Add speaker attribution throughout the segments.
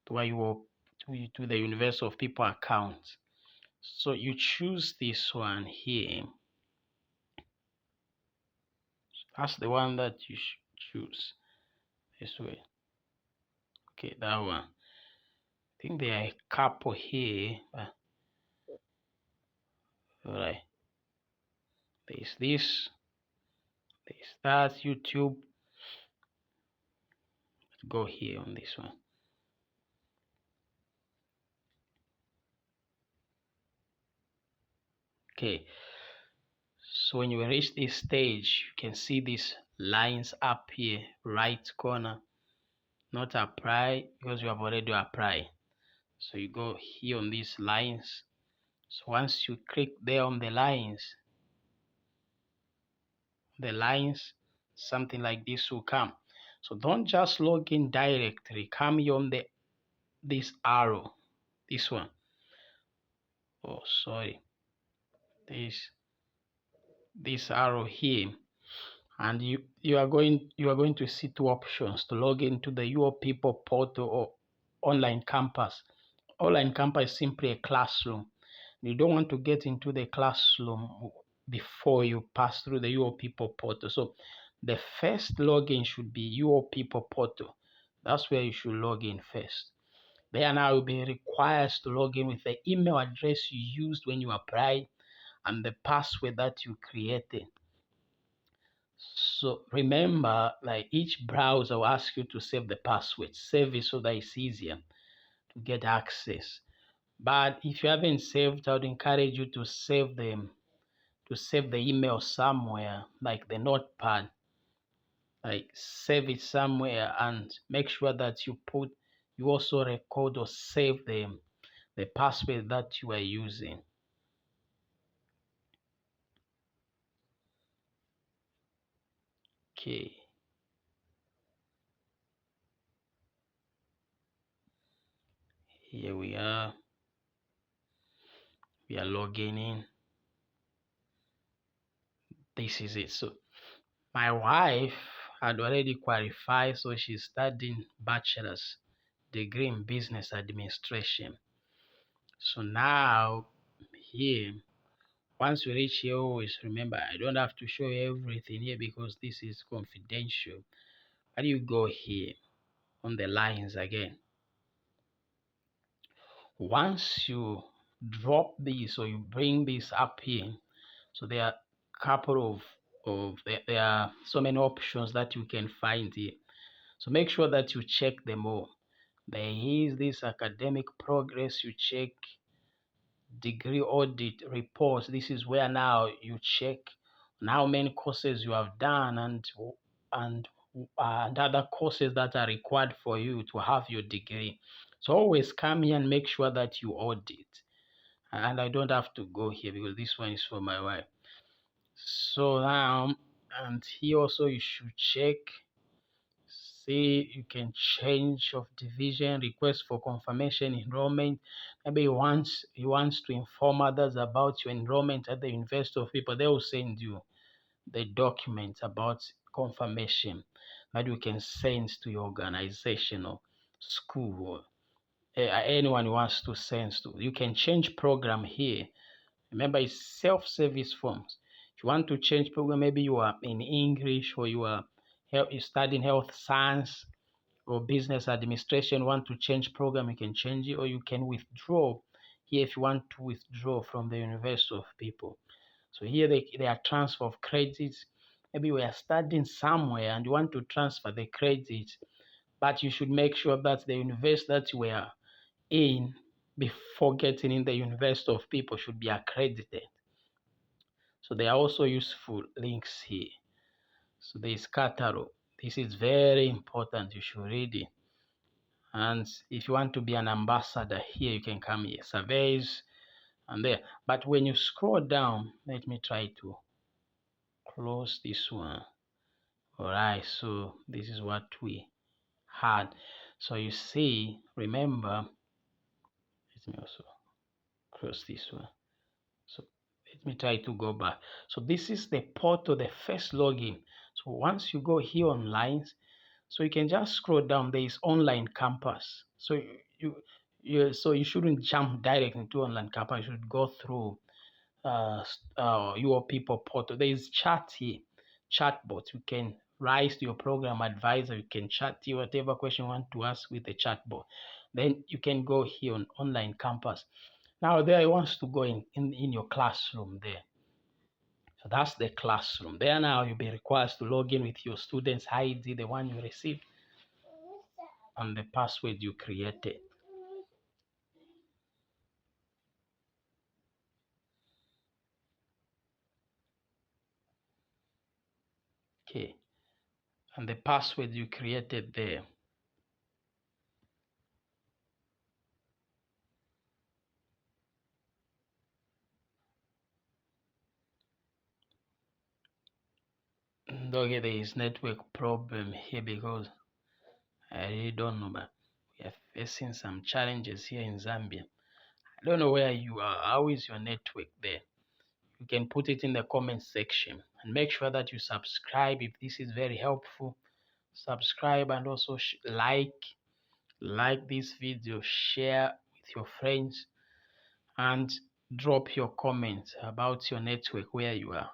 Speaker 1: to the University of People account. So you choose this one here. That's the one that you choose. This way. Okay, that one. I think there are a couple here. Alright. There's this. There's that. YouTube. Let's go here on this one. Okay. So when you reach this stage, you can see these lines up here, right corner. Not apply because you have already applied. So you go here on these lines. So once you click there on the lines, something like this will come. So don't just log in directly. Come here on this arrow, this one. Oh, sorry. This arrow here, and you are going to see two options to log into the UoPeople portal or online campus. Online campus is simply a classroom. You don't want to get into the classroom before you pass through the UoPeople portal. So the first login should be UoPeople portal. That's where you should log in first. Then now you'll be required to log in with the email address you used when you applied and the password that you created. So remember, like each browser will ask you to save the password. Save it so that it's easier to get access. But if you haven't saved, I would encourage you to save them, to save the email somewhere, like the notepad. Like save it somewhere and make sure that you also record or save the password that you are using. Okay. Here we are. We are logging in. This is it. So my wife had already qualified, so she's studying bachelor's degree in business administration. So now here, once we reach here, always remember I don't have to show you everything here because this is confidential. How do you go here on the lines again? Once you drop this or you bring this up here, so there are a couple there are so many options that you can find here. So make sure that you check them all. There is this academic progress, you check degree audit reports. This is where now you check on how many courses you have done and other courses that are required for you to have your degree. So always come here and make sure that you audit. And I don't have to go here because this one is for my wife. So now, and here also you should check. See, you can change of division, request for confirmation, enrollment. Maybe you want to inform others about your enrollment at the University of People. They will send you the document about confirmation that you can send to your organization or school or anyone who wants to send to. You can change program here. Remember, it's self-service forms. If you want to change program, maybe you are in English or you studying health science or business administration, want to change program, you can change it, or you can withdraw here if you want to withdraw from the University of People. So here they are transfer of credits. Maybe we are studying somewhere and you want to transfer the credits, but you should make sure that the university that you were in before getting in the University of People should be accredited. So there are also useful links here. So there is catalog. This is very important. You should read it. And if you want to be an ambassador here, you can come here. Surveys and there. But when you scroll down, let me try to close this one. All right. So this is what we had. So you see, remember, let me also close this one. So let me try to go back. So this is the portal, the first login. So once you go here online, so you can just scroll down. There is online campus. So you shouldn't jump direct into online campaign. You should go through your people portal. There is chat here, chatbot. You can write to your program advisor. You can chat to whatever question you want to ask with the chatbot. Then you can go here on online campus. Now there you want to go in your classroom there. So that's the classroom. There now you'll be required to log in with your student's ID, the one you received, and the password you created. Okay. And the password you created there. Okay, there is network problem here because I really don't know, but we are facing some challenges here in Zambia. I don't know where you are. How is your network there? You can put it in the comment section and make sure that you subscribe if this is very helpful. Subscribe and also like this video, share with your friends, and drop your comments about your network, where you are,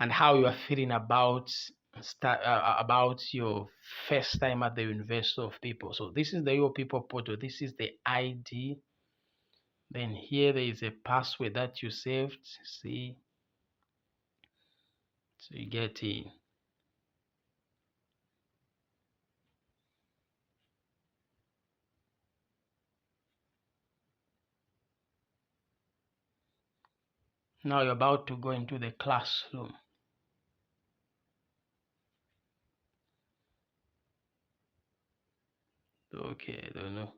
Speaker 1: and how you are feeling about your first time at the University of People. So this is the UoPeople portal. This is the ID. Then here there is a password that you saved. See, so you get in. Now you're about to go into the classroom. Okay, I don't know.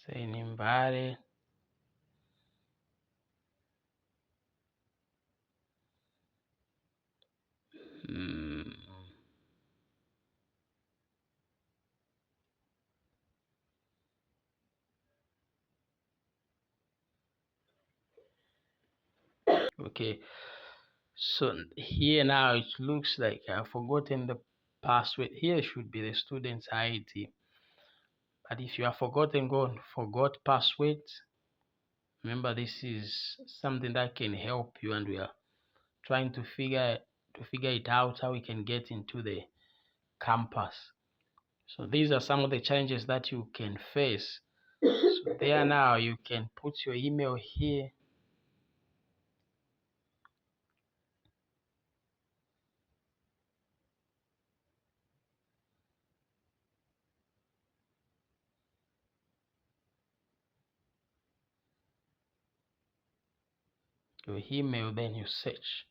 Speaker 1: Say anybody. Hmm. Okay, so here now it looks like I've forgotten the password. Here should be the student's ID. But if you have forgotten, go on forgot password. Remember, this is something that can help you, and we are trying to figure it out how we can get into the campus. So these are some of the challenges that you can face. So there now you can put your email here. Your email, then you search.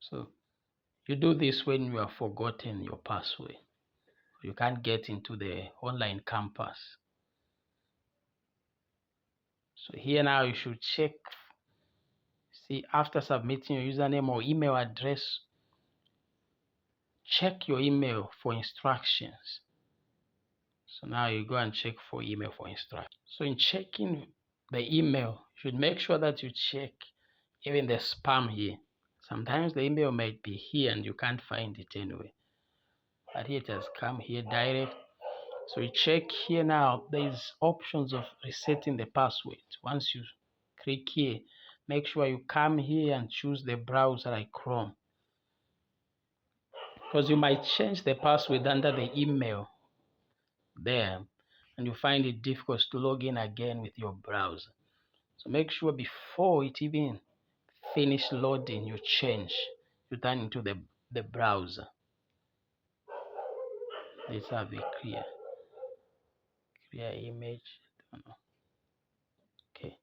Speaker 1: So you do this when you have forgotten your password. You can't get into the online campus. So here now you should check. See, after submitting your username or email address, check your email for instructions. So now you go and check for email for instructions. So in checking the email, you should make sure that you check even the spam here. Sometimes the email might be here and you can't find it anyway. But here it has come here direct. So you check here now, there's options of resetting the password. Once you click here, make sure you come here and choose the browser like Chrome, because you might change the password under the email there and you find it difficult to log in again with your browser. So make sure before it even finish loading, you turn into the browser. Let's have a clear image. I don't know. Okay.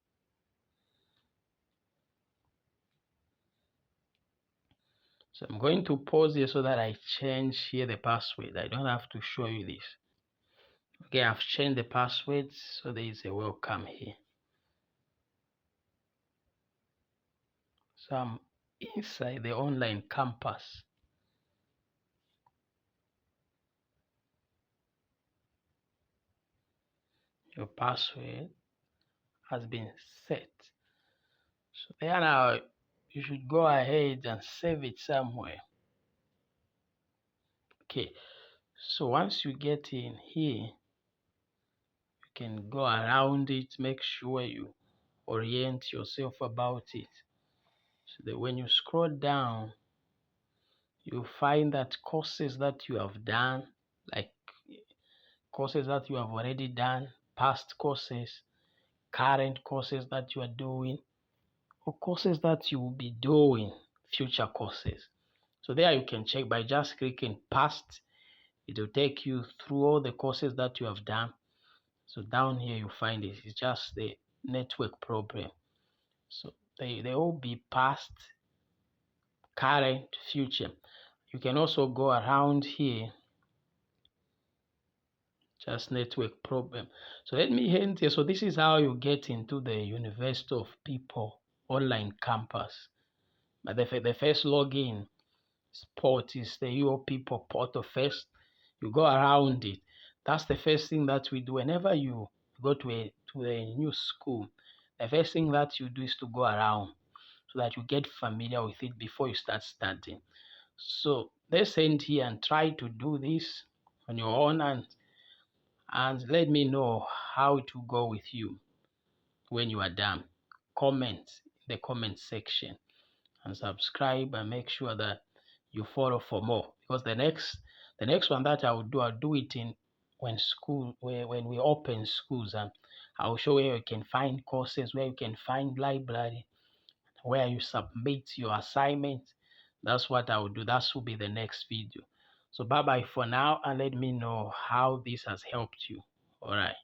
Speaker 1: So I'm going to pause here so that I change here the password. I don't have to show you this. Okay, I've changed the password, so there is a welcome here. So I'm inside the online campus. Your password has been set. So there now, you should go ahead and save it somewhere. Okay, so once you get in here, you can go around it, make sure you orient yourself about it. So that when you scroll down, you find that courses that you have done, like courses that you have already done, past courses, current courses that you are doing, or courses that you will be doing, future courses. So there you can check by just clicking past. It will take you through all the courses that you have done. So down here you find it. It's just the network problem. So they all be past, current, future. You can also go around here, just network problem. So let me end here. So this is how you get into the University of People online campus. But the first login spot is the UoPeople portal first. You go around it. That's the first thing that we do. Whenever you go to a new school, the first thing that you do is to go around so that you get familiar with it before you start studying. So let's end here and try to do this on your own, and let me know how to go with you when you are done. Comment in the comment section and subscribe, and make sure that you follow for more, because the next one that I'll do it in when we open schools, and I'll show where you can find courses, where you can find library, where you submit your assignment. That's what I will do. That will be the next video. So bye bye for now, and let me know how this has helped you. All right.